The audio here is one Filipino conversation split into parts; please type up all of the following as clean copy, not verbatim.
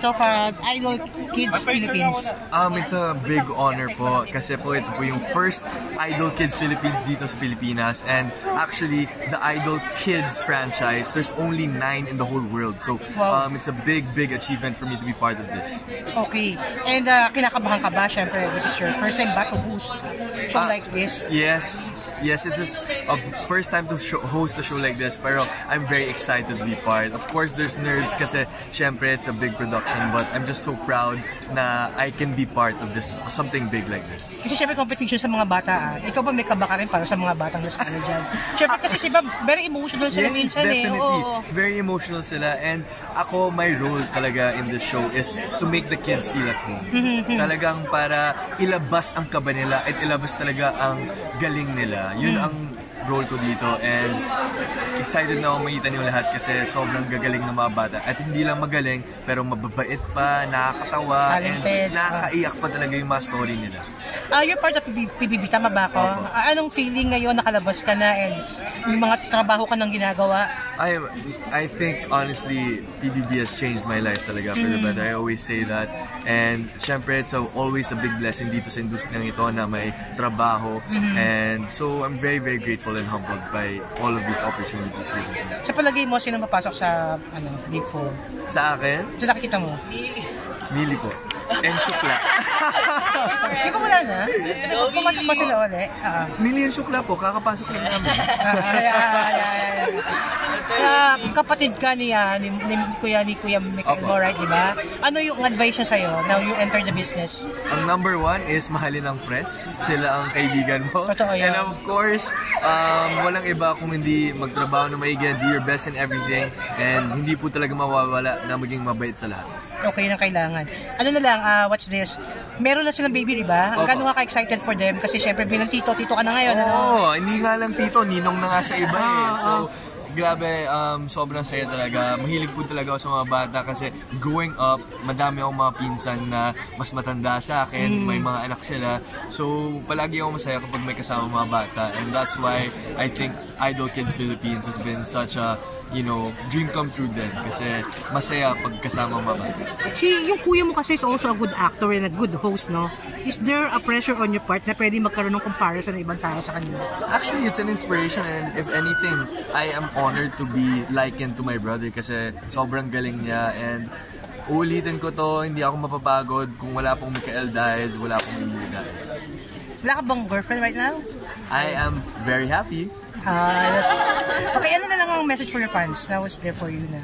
of Idol Kids Philippines? It's a big honor po kasi po ito po yung first Idol Kids Philippines dito sa Pilipinas, and actually the Idol Kids franchise, there's only 9 in the whole world, so it's a big achievement for me to be part of this. Okay, and kinakabahan ka ba? Siyempre, this is your first time ba to host show like this? Yes, it is a first time to host a show like this, pero I'm very excited to be part. Of course, there's nerves kasi syempre it's a big production, but I'm just so proud na I can be part of this, something big like this. Kasi syempre competition sa mga bata, ikaw ba may kaba ka rin para sa mga batang nasa ano dyan? Syempre kasi diba, very emotional sila minsan definitely. Very emotional sila, and ako, my role talaga in this show is to make the kids feel at home. Talagang para ilabas ang kaba nila at ilabas talaga ang galing nila. Yun ang role ko dito, and excited na ako makita niyo lahat kasi sobrang gagaling ng mga bata, at hindi lang magaling pero mababait pa, nakakatawa, talented, and nakakaiyak pa talaga yung mga story nila. You're part of PBB, tama ba ako? Anong feeling ngayon nakalabas ka na and yung mga trabaho ka nang ginagawa? I think honestly PBB has changed my life talaga for the better. I always say that, and syempre it's always a big blessing dito sa industriyang ito na may trabaho, and so I'm very grateful and humbled by all of these opportunities given to me. Sa palagay mo, sino mapasok sa Big Four? Sa akin? Sa nakikita mo? Mili po. And Shukla. Di ba wala na? Pumasok ba sila ulit? Mili and Shukla po, kakapasok lang namin. Kapatid ka ni Kuya Mikael mo, right, di ba? Ano yung advice niya sa'yo now you enter the business? Ang number 1 is mahalin ang press. Sila ang kaibigan mo. Totoo yan. And of course, walang iba kung hindi magtrabaho na maigi, do your best in everything, and hindi po talaga mawawala na maging mabait sa lahat. Okay na kailangan. Ano na lang, what's this? Meron na silang baby, di ba? Ang gano'n ka excited for them kasi syempre bilang tito ka na ngayon. Hindi nga lang tito, ninong na nga sa iba So, grabe, sobrang saya talaga. Mahilig po talaga ako sa mga bata kasi growing up, madami akong mga pinsan na mas matanda sa akin, may mga anak sila. So, palagi ako masaya kapag may kasama mga bata, and that's why I think Idol Kids Philippines has been such a, dream come true din kasi masaya pag kasama mga bata. Yung kuya mo kasi is also a good actor and a good host, no? Is there a pressure on your part na pwede magkaroon ng comparison ng ibang tao sa kanila? Actually, it's an inspiration, and if anything, I am honored to be likened to my brother kasi sobrang galing niya, and ulitin ko to, hindi ako mapapagod kung wala pong Mikael Diaz, wala pong Emilio Diaz. Wala ka bang girlfriend right now? I am very happy. Okay, ano na lang ang message for your fans na was there for you na?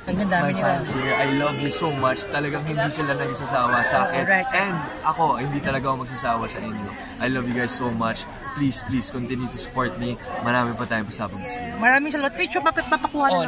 Ang ganda nila. I love you so much. Talagang hindi sila nagsasawa sa akin. And ako, hindi talaga ako magsasawa sa inyo. I love you guys so much. Please continue to support me. Marami pa tayong pasabog sa inyo. Maraming salamat. Picture, papakuha na.